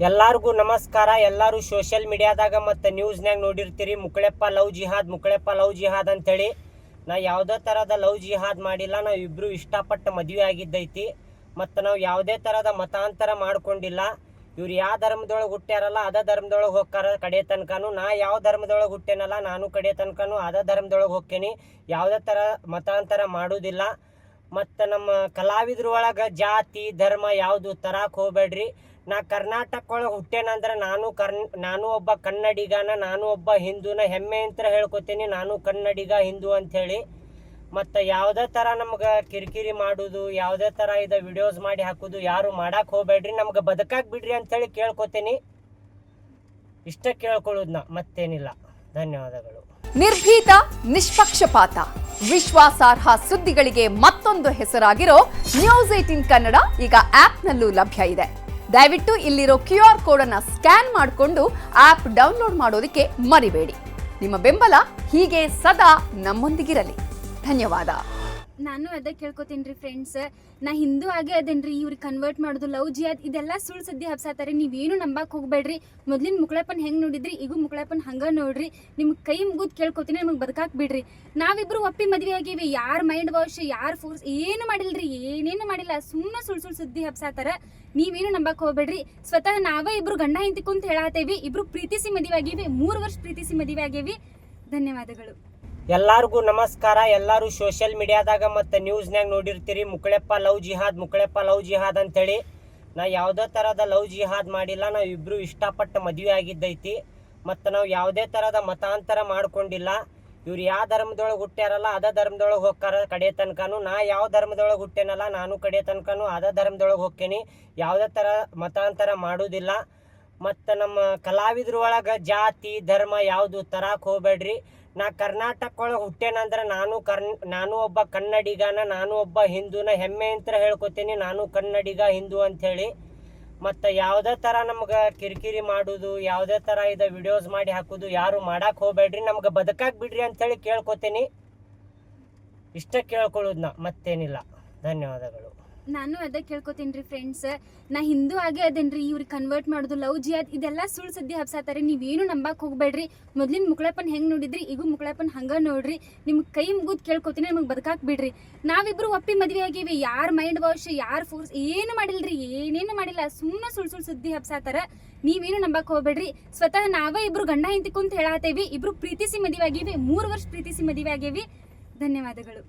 ಎಲ್ಲರಿಗೂ ನಮಸ್ಕಾರ. ಎಲ್ಲರೂ ಸೋಷಿಯಲ್ ಮೀಡಿಯಾದಾಗ ಮತ್ತು ನ್ಯೂಸ್ನಾಗ ನೋಡಿರ್ತೀರಿ ಮುಕ್ಕಳೆಪ್ಪ ಲವ್ ಜಿಹಾದ್ ಅಂತೇಳಿ. ನಾ ಯಾವುದೇ ಥರದ ಲವ್ ಜಿಹಾದ್ ಮಾಡಿಲ್ಲ. ನಾವು ಇಬ್ಬರು ಇಷ್ಟಪಟ್ಟು ಮದುವೆ ಆಗಿದ್ದೈತಿ ಮತ್ತು ನಾವು ಯಾವುದೇ ಥರದ ಮತಾಂತರ ಮಾಡ್ಕೊಂಡಿಲ್ಲ. ಇವ್ರು ಯಾವ ಧರ್ಮದೊಳಗೆ ಹುಟ್ಟ್ಯಾರಲ್ಲ ಅದೇ ಧರ್ಮದೊಳಗೆ ಹೋಗ್ತಾರ ಕಡೆ ತನಕನೂ. ನಾ ಯಾವ ಧರ್ಮದೊಳಗೆ ಹುಟ್ಟೇನಲ್ಲ ನಾನು ಕಡೆ ತನಕನೂ ಅದೇ ಧರ್ಮದೊಳಗೆ ಹೋಗ್ತೇನೆ. ಯಾವುದೇ ಥರ ಮತಾಂತರ ಮಾಡೋದಿಲ್ಲ. ಮತ್ತು ನಮ್ಮ ಕಲಾವಿದ್ರ ಒಳಗೆ ಜಾತಿ ಧರ್ಮ ಯಾವುದು ತರಕ್ಕೆ ಹೋಗ್ಬೇಡ್ರಿ. ನಾ ಕರ್ನಾಟಕ ಒಳಗೆ ಹುಟ್ಟೇನಂದ್ರೆ ನಾನು ಒಬ್ಬ ಕನ್ನಡಿಗನ, ನಾನು ಒಬ್ಬ ಹಿಂದೂನ ಹೆಮ್ಮೆ ಅಂತ ಹೇಳ್ಕೊತೀನಿ. ನಾನು ಕನ್ನಡಿಗ ಹಿಂದೂ ಅಂಥೇಳಿ. ಮತ್ತು ಯಾವುದೇ ಥರ ನಮ್ಗೆ ಕಿರಿಕಿರಿ ಮಾಡೋದು, ಯಾವುದೇ ಥರ ಇದು ವಿಡಿಯೋಸ್ ಮಾಡಿ ಹಾಕೋದು ಯಾರು ಮಾಡಕ್ಕೆ ಹೋಗ್ಬೇಡ್ರಿ. ನಮ್ಗೆ ಬದುಕಾಕ್ ಬಿಡ್ರಿ ಅಂಥೇಳಿ ಕೇಳ್ಕೊತೀನಿ. ಇಷ್ಟ ಕೇಳ್ಕೊಳ್ಳೋದು ಮತ್ತೇನಿಲ್ಲ. ಧನ್ಯವಾದಗಳು. ನಿರ್ಭೀತ, ನಿಷ್ಪಕ್ಷಪಾತ, ವಿಶ್ವಾಸಾರ್ಹ ಸುದ್ದಿಗಳಿಗೆ ಮತ್ತೊಂದು ಹೆಸರಾಗಿರೋ ನ್ಯೂಸ್18 ಕನ್ನಡ ಈಗ ಆಪ್ನಲ್ಲೂ ಲಭ್ಯ ಇದೆ. ದಯವಿಟ್ಟು ಇಲ್ಲಿರೋ QR ಕೋಡ್ ಅನ್ನ ಸ್ಕ್ಯಾನ್ ಮಾಡಿಕೊಂಡು ಆಪ್ ಡೌನ್ಲೋಡ್ ಮಾಡೋದಕ್ಕೆ ಮರಿಬೇಡಿ. ನಿಮ್ಮ ಬೆಂಬಲ ಹೀಗೆ ಸದಾ ನಮ್ಮೊಂದಿಗಿರಲಿ. ಧನ್ಯವಾದ. ನಾನು ಅದ ಕೇಳ್ಕೊತೀನಿ ಫ್ರೆಂಡ್ಸ್. ನಾ ಹಿಂದೂ ಆಗೇ ಅದೇನ್ರಿ. ಇವ್ರಿಗೆ ಕನ್ವರ್ಟ್ ಮಾಡೋದು ಲವ್ ಜಿಯಾದ್ ಇದೆಲ್ಲ ಸುಳ್ಳು ಸದ್ದಿ ಹಬ್ಸಾತಾರೆ. ನೀವೇನು ನಂಬಕ್ ಹೋಗ್ಬೇಡ್ರಿ. ಮೊದ್ಲಿನ ಮುಕ್ಕಳಪ್ಪನ್ ಹೆಂಗ್ ನೋಡಿದ್ರಿ ಈಗ ಮುಕ್ಕಳಪ್ಪನ್ ಹಂಗ ನೋಡ್ರಿ. ನಿಮ್ಗೆ ಕೈ ಮುಗಿದ್ ಕೇಳ್ಕೊತೀನಿ, ನಮಗೆ ಬದುಕಾಕ್ ಬಿಡ್ರಿ. ನಾವಿಬ್ರು ಒಪ್ಪಿ ಮದ್ವೆ ಆಗೀವಿ. ಯಾರ ಮೈಂಡ್ ವಾಶ್ ಯಾರ್ ಫೋರ್ಸ್ ಏನು ಮಾಡಿಲ್ರಿ, ಏನೇನು ಮಾಡಿಲ್ಲ. ಸುಮ್ಮನೆ ಸುಳ್ಳು ಸುದ್ದಿ ಹಬ್ಸಾತಾರ. ನೀವೇನು ನಂಬಕ್ ಹೋಗ್ಬೇಡ್ರಿ. ಸ್ವತಃ ನಾವೇ ಇಬ್ರು ಗಂಡ ಹಿಂತಿ ಕುಂತ ಹೇಳಾತೇವಿ. ಇಬ್ರು ಪ್ರೀತಿಸಿ ಮದುವೆ ಆಗೀವಿ. 3 ವರ್ಷ ಪ್ರೀತಿಸಿ ಮದುವೆ ಆಗೇವಿ. ಧನ್ಯವಾದಗಳು. ಎಲ್ಲರಿಗೂ ನಮಸ್ಕಾರ. ಎಲ್ಲರೂ ಸೋಷಿಯಲ್ ಮೀಡಿಯಾದಾಗ ಮತ್ತು ನ್ಯೂಸ್ನಾಗ ನೋಡಿರ್ತೀರಿ ಮುಕ್ಕಳೆಪ್ಪ ಲವ್ ಜಿಹಾದ್ ಅಂತೇಳಿ. ನಾ ಯಾವುದೇ ಥರದ ಲವ್ ಜಿಹಾದ್ ಮಾಡಿಲ್ಲ. ನಾವು ಇಬ್ಬರು ಇಷ್ಟಪಟ್ಟು ಮದುವೆ ಆಗಿದ್ದೈತಿ ಮತ್ತು ನಾವು ಯಾವುದೇ ಥರದ ಮತಾಂತರ ಮಾಡ್ಕೊಂಡಿಲ್ಲ. ಇವ್ರು ಯಾವ ಧರ್ಮದೊಳಗೆ ಹುಟ್ಟ್ಯಾರಲ್ಲ ಅದೇ ಧರ್ಮದೊಳಗೆ ಹೋಗ್ತಾರ ಕಡೆ ತನಕನೂ. ನಾ ಯಾವ ಧರ್ಮದೊಳಗೆ ಹುಟ್ಟೇನಲ್ಲ ನಾನು ಕಡೆ ತನಕನೂ ಅದೇ ಧರ್ಮದೊಳಗೆ ಹೋಗ್ತೇನೆ. ಯಾವುದೇ ಥರ ಮತಾಂತರ ಮಾಡೋದಿಲ್ಲ. ಮತ್ತು ನಮ್ಮ ಕಲಾವಿದ್ರ ಒಳಗೆ ಜಾತಿ ಧರ್ಮ ಯಾವುದು ತರಕ್ಕೆ ಹೋಗ್ಬೇಡ್ರಿ. ನಾ ಕರ್ನಾಟಕ ಒಳಗೆ ಹುಟ್ಟೇನಂದ್ರೆ ನಾನು ಒಬ್ಬ ಕನ್ನಡಿಗನ, ನಾನು ಒಬ್ಬ ಹಿಂದೂನ ಹೆಮ್ಮೆ ಅಂತ ಹೇಳ್ಕೊತೀನಿ. ನಾನು ಕನ್ನಡಿಗ ಹಿಂದೂ ಅಂಥೇಳಿ. ಮತ್ತು ಯಾವುದೇ ಥರ ನಮ್ಗೆ ಕಿರಿಕಿರಿ ಮಾಡೋದು, ಯಾವುದೇ ಥರ ಇದು ವಿಡಿಯೋಸ್ ಮಾಡಿ ಹಾಕೋದು ಯಾರು ಮಾಡಕ್ಕೆ ಹೋಗ್ಬೇಡ್ರಿ. ನಮ್ಗೆ ಬದುಕಾಕ್ ಬಿಡ್ರಿ ಅಂಥೇಳಿ ಕೇಳ್ಕೊತೀನಿ. ಇಷ್ಟ ಕೇಳ್ಕೊಳ್ಳೋದು ಮತ್ತೇನಿಲ್ಲ. ಧನ್ಯವಾದಗಳು. ನಾನು ಅದ ಕೇಳ್ಕೊತೀನಿ ಫ್ರೆಂಡ್ಸ್. ನಾ ಹಿಂದೂ ಆಗೇ ಅದೇನ್ರಿ. ಇವ್ರಿಗೆ ಕನ್ವರ್ಟ್ ಮಾಡೋದು ಲವ್ ಜಿಯಾದ್ ಇದೆಲ್ಲ ಸುಳ್ಳು ಸದ್ದಿ ಹಬ್ಸಾತಾರೆ. ನೀವೇನು ನಂಬಕ್ ಹೋಗ್ಬೇಡ್ರಿ. ಮೊದ್ಲಿನ ಮುಕ್ಕಳಪ್ಪನ್ ಹೆಂಗ್ ನೋಡಿದ್ರಿ ಈಗ ಮುಕ್ಕಳಪ್ಪನ್ ಹಂಗ ನೋಡ್ರಿ. ನಿಮ್ಗೆ ಕೈ ಮುಗಿದ್ ಕೇಳ್ಕೊತೀನಿ, ನಮಗೆ ಬದುಕಾಕ್ ಬಿಡ್ರಿ. ನಾವಿಬ್ರು ಒಪ್ಪಿ ಮದ್ವೆ ಆಗೀವಿ. ಯಾರ ಮೈಂಡ್ ವಾಶ್ ಯಾರ್ ಫೋರ್ಸ್ ಏನು ಮಾಡಿಲ್ರಿ, ಏನೇನು ಮಾಡಿಲ್ಲ. ಸುಮ್ಮನೆ ಸುಳ್ಳು ಸುದ್ದಿ ಹಬ್ಸಾತಾರ. ನೀವೇನು ನಂಬಕ್ ಹೋಗ್ಬೇಡ್ರಿ. ಸ್ವತಃ ನಾವೇ ಇಬ್ರು ಗಂಡ ಹಿಂತಿ ಕುಂತ ಹೇಳಾತೇವಿ. ಇಬ್ರು ಪ್ರೀತಿಸಿ ಮದುವೆ ಆಗೀವಿ. 3 ವರ್ಷ ಪ್ರೀತಿಸಿ ಮದುವೆ ಆಗೇವಿ. ಧನ್ಯವಾದಗಳು.